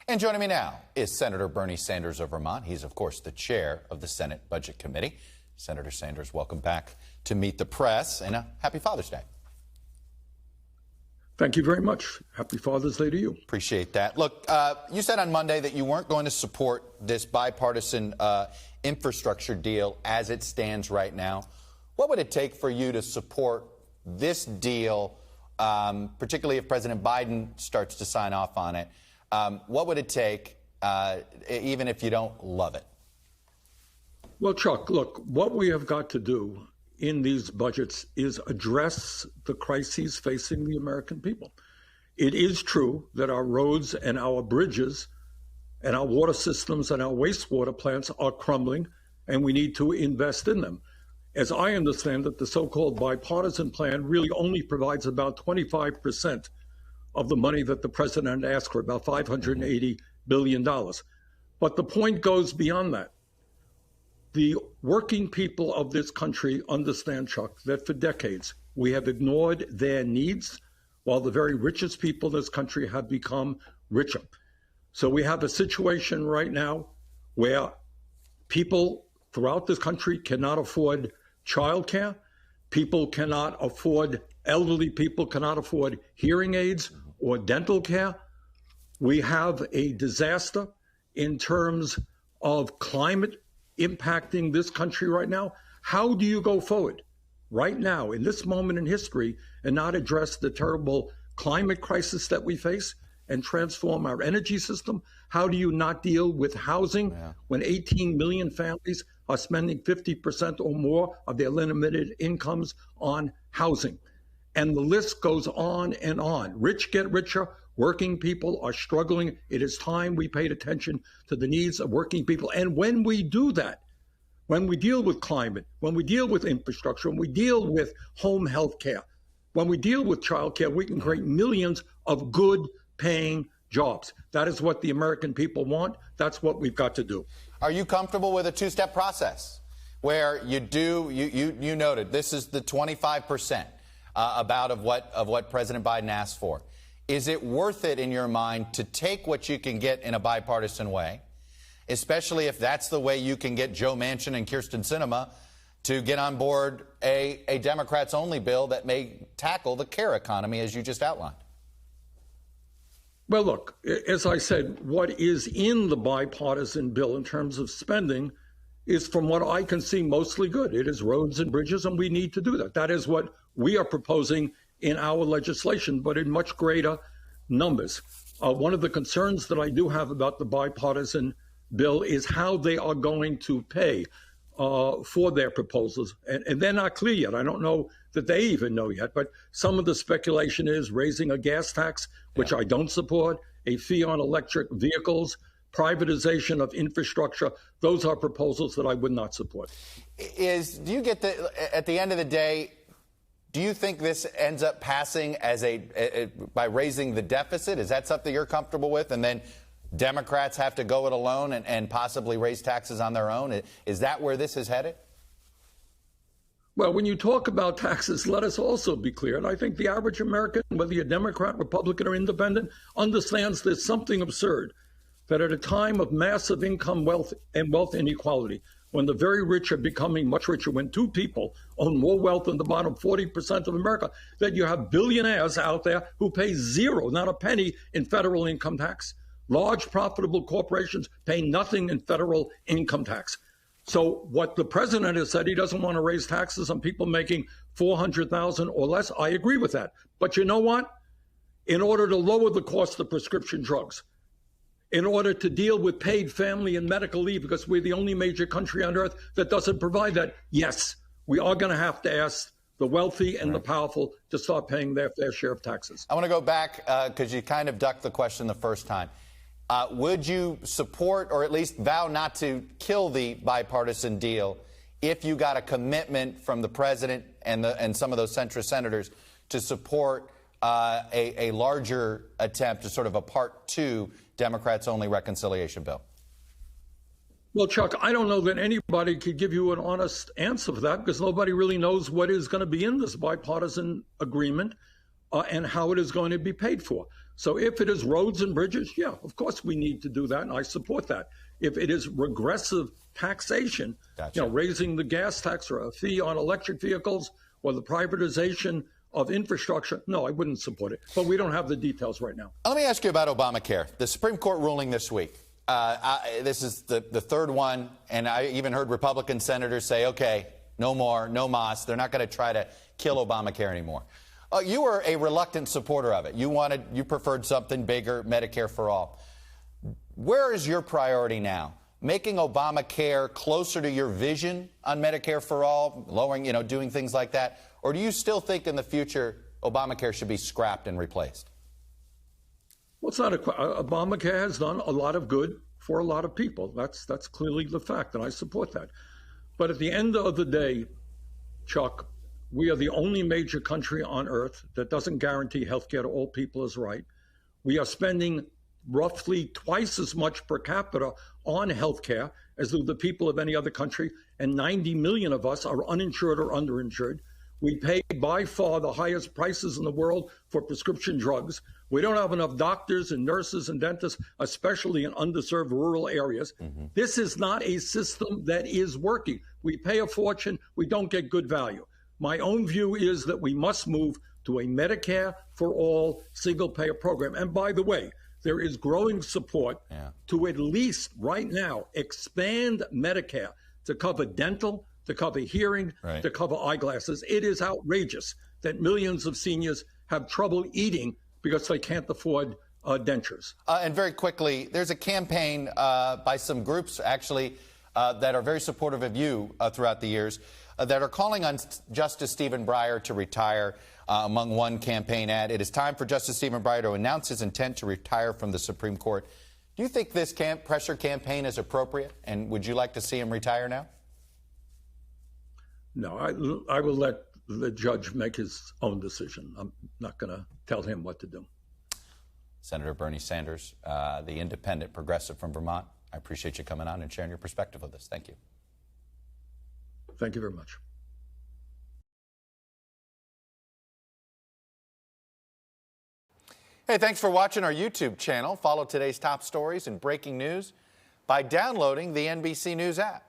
And joining me now is Senator Bernie Sanders of Vermont. He's, of course, the chair of the Senate Budget Committee. Senator Sanders, welcome back to Meet the Press, and happy Father's Day. Thank you very much. Happy Father's Day to you. Appreciate that. Look, you said on Monday that you weren't going to support this bipartisan infrastructure deal as it stands right now. What would it take for you to support this deal, particularly if President Biden starts to sign off on it? What would it take, even if you don't love it? Well, Chuck, look, what we have got to do in these budgets is address the crises facing the American people. It is true that our roads and our bridges and our water systems and our wastewater plants are crumbling, and we need to invest in them. As I understand it, the so-called bipartisan plan really only provides about 25% of the money that the president asked for, about $580 billion. But the point goes beyond that. The working people of this country understand, Chuck, that for decades we have ignored their needs while the very richest people in this country have become richer. So we have a situation right now where people throughout this country cannot afford childcare. Elderly people cannot afford hearing aids or dental care. We have a disaster in terms of climate impacting this country right now. How do you go forward right now in this moment in history and not address the terrible climate crisis that we face and transform our energy system? How do you not deal with housing when 18 million families are spending 50% or more of their limited incomes on housing? And the list goes on and on. Rich get richer. Working people are struggling. It is time we paid attention to the needs of working people. And when we do that, when we deal with climate, when we deal with infrastructure, when we deal with home health care, when we deal with child care, we can create millions of good paying jobs. That is what the American people want. That's what we've got to do. Are you comfortable with a two-step process where you noted this is the 25% of what President Biden asked for? Is it worth it in your mind to take what you can get in a bipartisan way, especially if that's the way you can get Joe Manchin and Kyrsten Sinema to get on board a Democrats-only bill that may tackle the care economy, as you just outlined? Well, look, as I said, what is in the bipartisan bill in terms of spending is, from what I can see, mostly good. It is roads and bridges, and we need to do that. That is what we are proposing in our legislation, but in much greater numbers. One of the concerns that I do have about the bipartisan bill is how they are going to pay for their proposals. And they're not clear yet. I don't know that they even know yet, but some of the speculation is raising a gas tax, which I don't support, a fee on electric vehicles, privatization of infrastructure. Those are proposals that I would not support. Do you get at the end of the day, do you think this ends up passing as by raising the deficit? Is that something you're comfortable with? And then Democrats have to go it alone and possibly raise taxes on their own? Is that where this is headed? Well, when you talk about taxes, let us also be clear. And I think the average American, whether you're Democrat, Republican, or independent, understands there's something absurd that at a time of massive income, wealth inequality, when the very rich are becoming much richer, when two people own more wealth than the bottom 40% of America, that you have billionaires out there who pay zero, not a penny, in federal income tax. Large profitable corporations pay nothing in federal income tax. So what the president has said, he doesn't want to raise taxes on people making $400,000 or less. I agree with that. But you know what? In order to lower the cost of prescription drugs, in order to deal with paid family and medical leave, because we're the only major country on earth that doesn't provide that, yes, we are going to have to ask the wealthy and the powerful to start paying their fair share of taxes. I want to go back because you kind of ducked the question the first time. Would you support or at least vow not to kill the bipartisan deal if you got a commitment from the president and some of those centrist senators to support a larger attempt to sort of a Part 2 Democrats-only reconciliation bill? Well, Chuck, I don't know that anybody could give you an honest answer for that, because nobody really knows what is going to be in this bipartisan agreement and how it is going to be paid for. So if it is roads and bridges, yeah, of course we need to do that, and I support that. If it is regressive taxation, Gotcha. Raising the gas tax or a fee on electric vehicles or the privatization of infrastructure, no, I wouldn't support it. But we don't have the details right now. Let me ask you about Obamacare. The Supreme Court ruling this week. This is the third one, and I even heard Republican senators say, okay, no more, no mas. They're not going to try to kill Obamacare anymore. You were a reluctant supporter of it. You preferred something bigger, Medicare for all. Where is your priority now? Making Obamacare closer to your vision on Medicare for all, lowering, doing things like that? Or do you still think in the future Obamacare should be scrapped and replaced? Well, it's not Obamacare has done a lot of good for a lot of people. That's clearly the fact, and I support that. But at the end of the day, Chuck, we are the only major country on earth that doesn't guarantee health care to all people is right. We are spending roughly twice as much per capita on health care as do the people of any other country, and 90 million of us are uninsured or underinsured. We pay by far the highest prices in the world for prescription drugs. We don't have enough doctors and nurses and dentists, especially in underserved rural areas. Mm-hmm. This is not a system that is working. We pay a fortune. We don't get good value. My own view is that we must move to a Medicare for all single-payer program. And by the way, there is growing support to at least right now expand Medicare to cover dental, to cover hearing, to cover eyeglasses. It is outrageous that millions of seniors have trouble eating because they can't afford dentures. And very quickly, there's a campaign by some groups, actually, that are very supportive of you throughout the years, that are calling on Justice Stephen Breyer to retire. Among one campaign ad, it is time for Justice Stephen Breyer to announce his intent to retire from the Supreme Court. Do you think this pressure campaign is appropriate, and would you like to see him retire now? No, I will let the judge make his own decision. I'm not going to tell him what to do. Senator Bernie Sanders, the independent progressive from Vermont, I appreciate you coming on and sharing your perspective with us. Thank you. Thank you very much. Hey, thanks for watching our YouTube channel. Follow today's top stories and breaking news by downloading the NBC News app.